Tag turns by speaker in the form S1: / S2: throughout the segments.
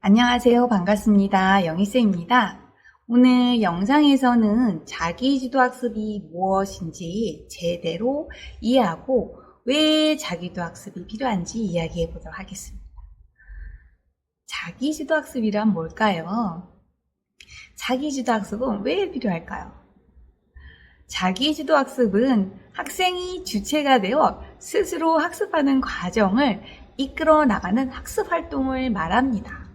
S1: 안녕하세요. 반갑습니다. 영희쌤입니다. 오늘 영상에서는 자기주도학습이 무엇인지 제대로 이해하고 왜 자기주도학습이 필요한지 이야기해 보도록 하겠습니다. 자기주도학습이란 뭘까요? 자기주도학습은 왜 필요할까요? 자기주도학습은 학생이 주체가 되어 스스로 학습하는 과정을 이끌어 나가는 학습활동을 말합니다.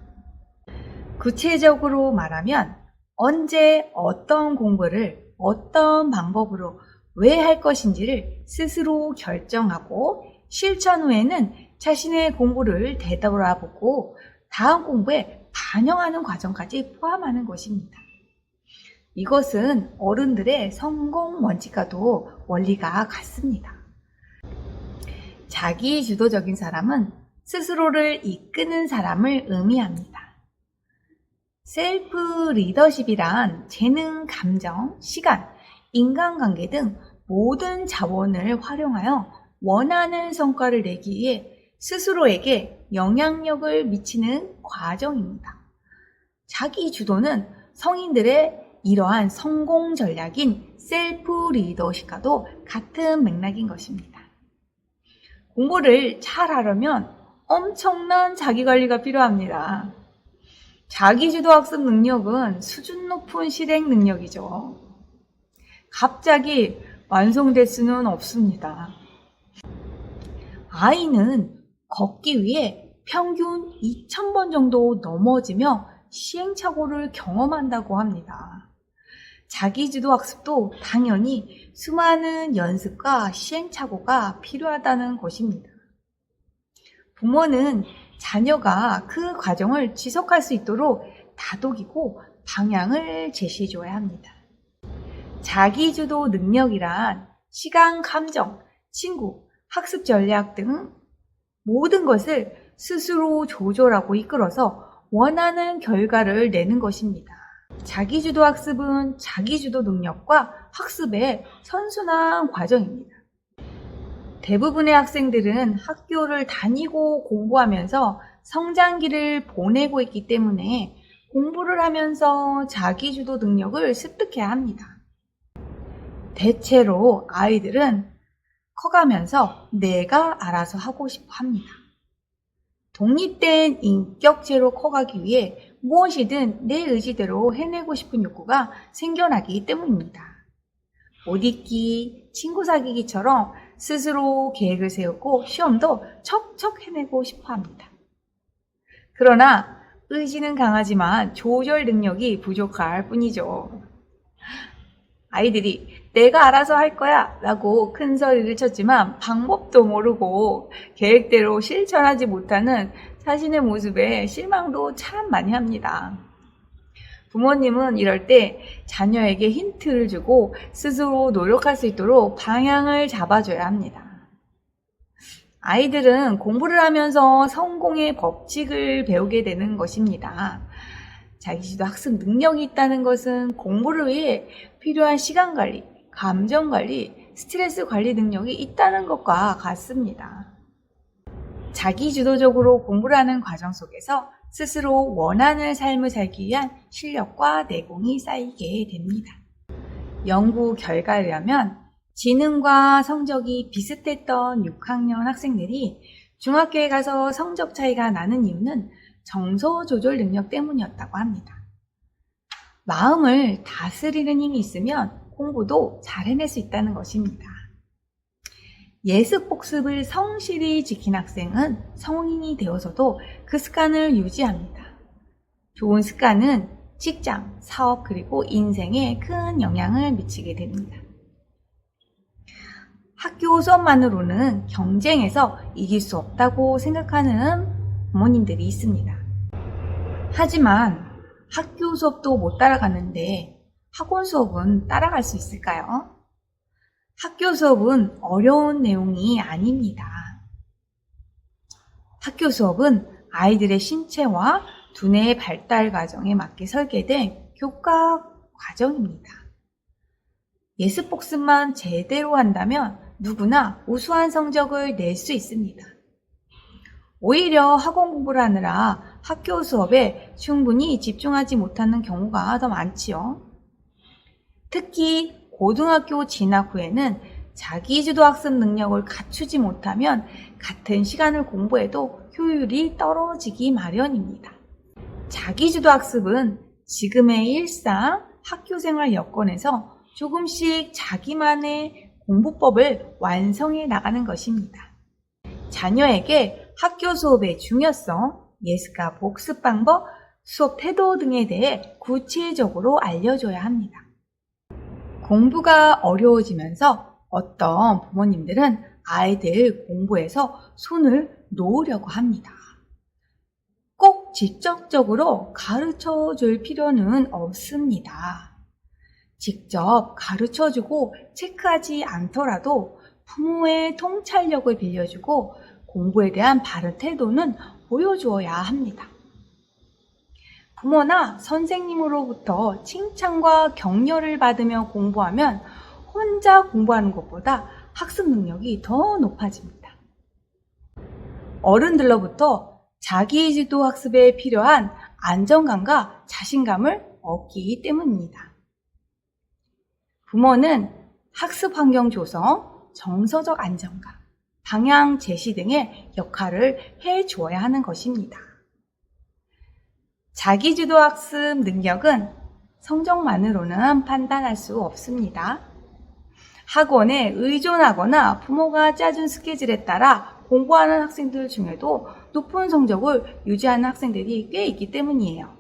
S1: 구체적으로 말하면 언제 어떤 공부를 어떤 방법으로 왜 할 것인지를 스스로 결정하고 실천 후에는 자신의 공부를 되돌아보고 다음 공부에 반영하는 과정까지 포함하는 것입니다. 이것은 어른들의 성공 원칙과도 원리가 같습니다. 자기주도적인 사람은 스스로를 이끄는 사람을 의미합니다. 셀프 리더십이란 재능, 감정, 시간, 인간관계 등 모든 자원을 활용하여 원하는 성과를 내기 위해 스스로에게 영향력을 미치는 과정입니다. 자기주도는 성인들의 이러한 성공 전략인 셀프 리더십과도 같은 맥락인 것입니다. 공부를 잘 하려면 엄청난 자기관리가 필요합니다. 자기주도 학습 능력은 수준 높은 실행 능력이죠. 갑자기 완성될 수는 없습니다. 아이는 걷기 위해 평균 2000번 정도 넘어지며 시행착오를 경험한다고 합니다. 자기주도 학습도 당연히 수많은 연습과 시행착오가 필요하다는 것입니다. 부모는 자녀가 그 과정을 지속할 수 있도록 다독이고 방향을 제시해줘야 합니다. 자기주도 능력이란 시간, 감정, 친구, 학습 전략 등 모든 것을 스스로 조절하고 이끌어서 원하는 결과를 내는 것입니다. 자기주도 학습은 자기주도 능력과 학습의 선순환 과정입니다. 대부분의 학생들은 학교를 다니고 공부하면서 성장기를 보내고 있기 때문에 공부를 하면서 자기주도 능력을 습득해야 합니다. 대체로 아이들은 커가면서 내가 알아서 하고 싶어 합니다. 독립된 인격체로 커가기 위해 무엇이든 내 의지대로 해내고 싶은 욕구가 생겨나기 때문입니다. 옷 입기, 친구 사귀기처럼 스스로 계획을 세우고 시험도 척척 해내고 싶어 합니다. 그러나 의지는 강하지만 조절 능력이 부족할 뿐이죠. 아이들이 내가 알아서 할 거야 라고 큰 소리를 쳤지만 방법도 모르고 계획대로 실천하지 못하는 자신의 모습에 실망도 참 많이 합니다. 부모님은 이럴 때 자녀에게 힌트를 주고 스스로 노력할 수 있도록 방향을 잡아줘야 합니다. 아이들은 공부를 하면서 성공의 법칙을 배우게 되는 것입니다. 자기주도 학습 능력이 있다는 것은 공부를 위해 필요한 시간 관리, 감정 관리, 스트레스 관리 능력이 있다는 것과 같습니다. 자기주도적으로 공부를 하는 과정 속에서 스스로 원하는 삶을 살기 위한 실력과 내공이 쌓이게 됩니다. 연구 결과에 의하면 지능과 성적이 비슷했던 6학년 학생들이 중학교에 가서 성적 차이가 나는 이유는 정서 조절 능력 때문이었다고 합니다. 마음을 다스리는 힘이 있으면 공부도 잘 해낼 수 있다는 것입니다. 예습 복습을 성실히 지킨 학생은 성인이 되어서도 그 습관을 유지합니다. 좋은 습관은 직장, 사업 그리고 인생에 큰 영향을 미치게 됩니다. 학교 수업만으로는 경쟁에서 이길 수 없다고 생각하는 부모님들이 있습니다. 하지만 학교 수업도 못 따라가는데 학원 수업은 따라갈 수 있을까요? 학교 수업은 어려운 내용이 아닙니다. 학교 수업은 아이들의 신체와 두뇌의 발달 과정에 맞게 설계된 교과 과정입니다. 예습 복습만 제대로 한다면 누구나 우수한 성적을 낼 수 있습니다. 오히려 학원 공부를 하느라 학교 수업에 충분히 집중하지 못하는 경우가 더 많지요. 특히 고등학교 진학 후에는 자기주도 학습 능력을 갖추지 못하면 같은 시간을 공부해도 효율이 떨어지기 마련입니다. 자기주도 학습은 지금의 일상, 학교생활 여건에서 조금씩 자기만의 공부법을 완성해 나가는 것입니다. 자녀에게 학교 수업의 중요성, 예습과 복습 방법, 수업 태도 등에 대해 구체적으로 알려줘야 합니다. 공부가 어려워지면서 어떤 부모님들은 아이들 공부에서 손을 놓으려고 합니다. 꼭 직접적으로 가르쳐 줄 필요는 없습니다. 직접 가르쳐 주고 체크하지 않더라도 부모의 통찰력을 빌려주고 공부에 대한 바른 태도는 보여주어야 합니다. 부모나 선생님으로부터 칭찬과 격려를 받으며 공부하면 혼자 공부하는 것보다 학습 능력이 더 높아집니다. 어른들로부터 자기주도 학습에 필요한 안정감과 자신감을 얻기 때문입니다. 부모는 학습 환경 조성, 정서적 안정감, 방향 제시 등의 역할을 해주어야 하는 것입니다. 자기주도 학습 능력은 성적만으로는 판단할 수 없습니다. 학원에 의존하거나 부모가 짜준 스케줄에 따라 공부하는 학생들 중에도 높은 성적을 유지하는 학생들이 꽤 있기 때문이에요.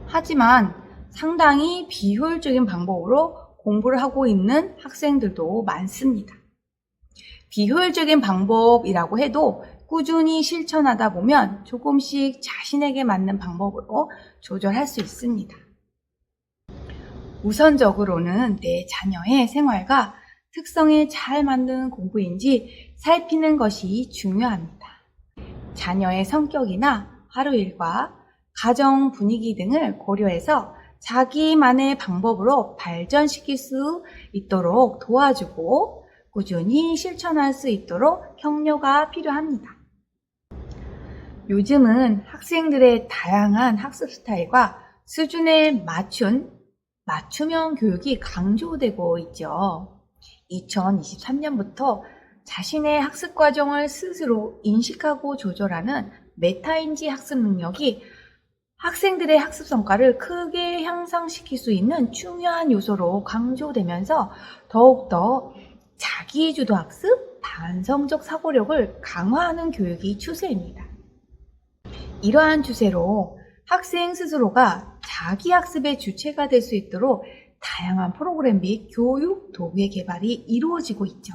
S1: 하지만 상당히 비효율적인 방법으로 공부를 하고 있는 학생들도 많습니다. 비효율적인 방법이라고 해도 꾸준히 실천하다 보면 조금씩 자신에게 맞는 방법으로 조절할 수 있습니다. 우선적으로는 내 자녀의 생활과 특성에 잘 맞는 공부인지 살피는 것이 중요합니다. 자녀의 성격이나 하루 일과 가정 분위기 등을 고려해서 자기만의 방법으로 발전시킬 수 있도록 도와주고 꾸준히 실천할 수 있도록 격려가 필요합니다. 요즘은 학생들의 다양한 학습 스타일과 수준에 맞춘 맞춤형 교육이 강조되고 있죠. 2023년부터 자신의 학습 과정을 스스로 인식하고 조절하는 메타인지 학습 능력이 학생들의 학습 성과를 크게 향상시킬 수 있는 중요한 요소로 강조되면서 더욱더 자기주도 학습, 반성적 사고력을 강화하는 교육이 추세입니다. 이러한 추세로 학생 스스로가 자기 학습의 주체가 될 수 있도록 다양한 프로그램 및 교육 도구의 개발이 이루어지고 있죠.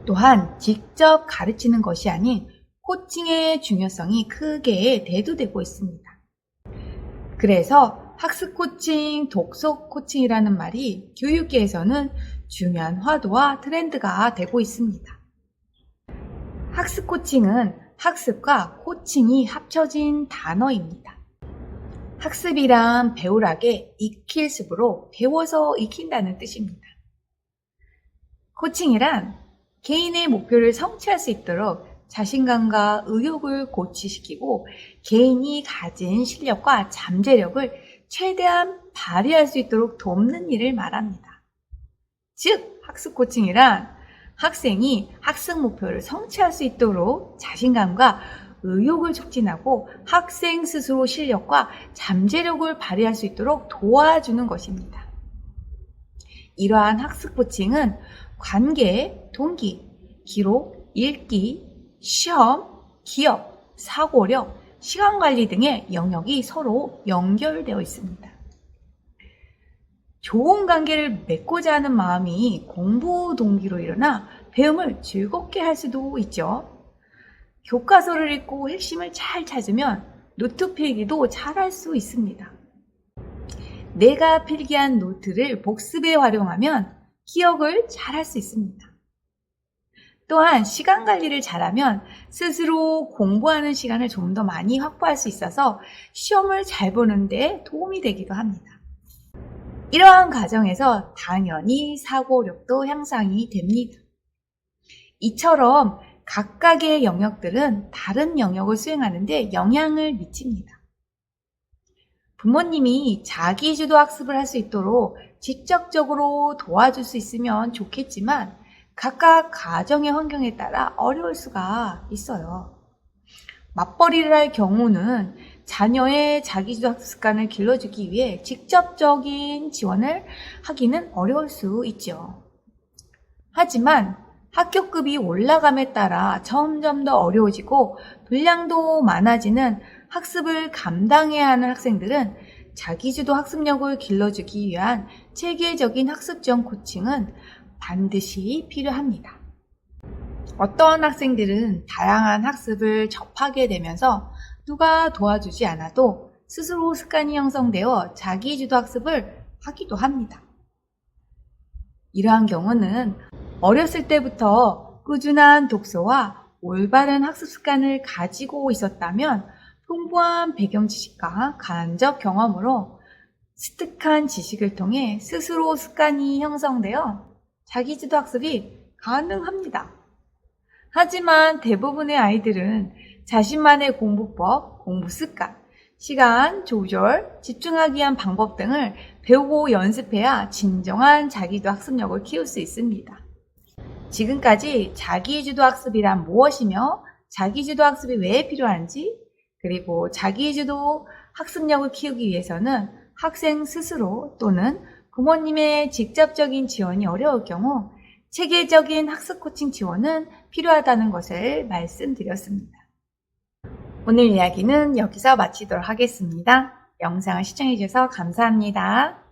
S1: 또한 직접 가르치는 것이 아닌 코칭의 중요성이 크게 대두되고 있습니다. 그래서 학습 코칭, 독서 코칭이라는 말이 교육계에서는 중요한 화두와 트렌드가 되고 있습니다. 학습 코칭은 학습과 코칭이 합쳐진 단어입니다. 학습이란 배우락에 익힐 습으로 배워서 익힌다는 뜻입니다. 코칭이란 개인의 목표를 성취할 수 있도록 자신감과 의욕을 고취시키고 개인이 가진 실력과 잠재력을 최대한 발휘할 수 있도록 돕는 일을 말합니다. 즉, 학습 코칭이란 학생이 학습 목표를 성취할 수 있도록 자신감과 의욕을 촉진하고 학생 스스로 실력과 잠재력을 발휘할 수 있도록 도와주는 것입니다. 이러한 학습 코칭은 관계, 동기, 기록, 읽기, 시험, 기억, 사고력, 시간관리 등의 영역이 서로 연결되어 있습니다. 좋은 관계를 맺고자 하는 마음이 공부 동기로 일어나 배움을 즐겁게 할 수도 있죠. 교과서를 읽고 핵심을 잘 찾으면 노트 필기도 잘 할 수 있습니다. 내가 필기한 노트를 복습에 활용하면 기억을 잘 할 수 있습니다. 또한 시간 관리를 잘하면 스스로 공부하는 시간을 좀 더 많이 확보할 수 있어서 시험을 잘 보는 데 도움이 되기도 합니다. 이러한 과정에서 당연히 사고력도 향상이 됩니다. 이처럼 각각의 영역들은 다른 영역을 수행하는데 영향을 미칩니다. 부모님이 자기주도 학습을 할 수 있도록 직접적으로 도와줄 수 있으면 좋겠지만 각각 가정의 환경에 따라 어려울 수가 있어요. 맞벌이를 할 경우는 자녀의 자기주도 학습 습관을 길러주기 위해 직접적인 지원을 하기는 어려울 수 있죠. 하지만 학교급이 올라감에 따라 점점 더 어려워지고 분량도 많아지는 학습을 감당해야 하는 학생들은 자기주도 학습력을 길러주기 위한 체계적인 학습 지원 코칭은 반드시 필요합니다. 어떤 학생들은 다양한 학습을 접하게 되면서 누가 도와주지 않아도 스스로 습관이 형성되어 자기주도 학습을 하기도 합니다. 이러한 경우는 어렸을 때부터 꾸준한 독서와 올바른 학습 습관을 가지고 있었다면 풍부한 배경 지식과 간접 경험으로 습득한 지식을 통해 스스로 습관이 형성되어 자기주도 학습이 가능합니다. 하지만 대부분의 아이들은 자신만의 공부법, 공부 습관, 시간 조절, 집중하기 위한 방법 등을 배우고 연습해야 진정한 자기주도 학습력을 키울 수 있습니다. 지금까지 자기주도 학습이란 무엇이며 자기주도 학습이 왜 필요한지, 그리고 자기주도 학습력을 키우기 위해서는 학생 스스로 또는 부모님의 직접적인 지원이 어려울 경우 체계적인 학습 코칭 지원은 필요하다는 것을 말씀드렸습니다. 오늘 이야기는 여기서 마치도록 하겠습니다. 영상을 시청해 주셔서 감사합니다.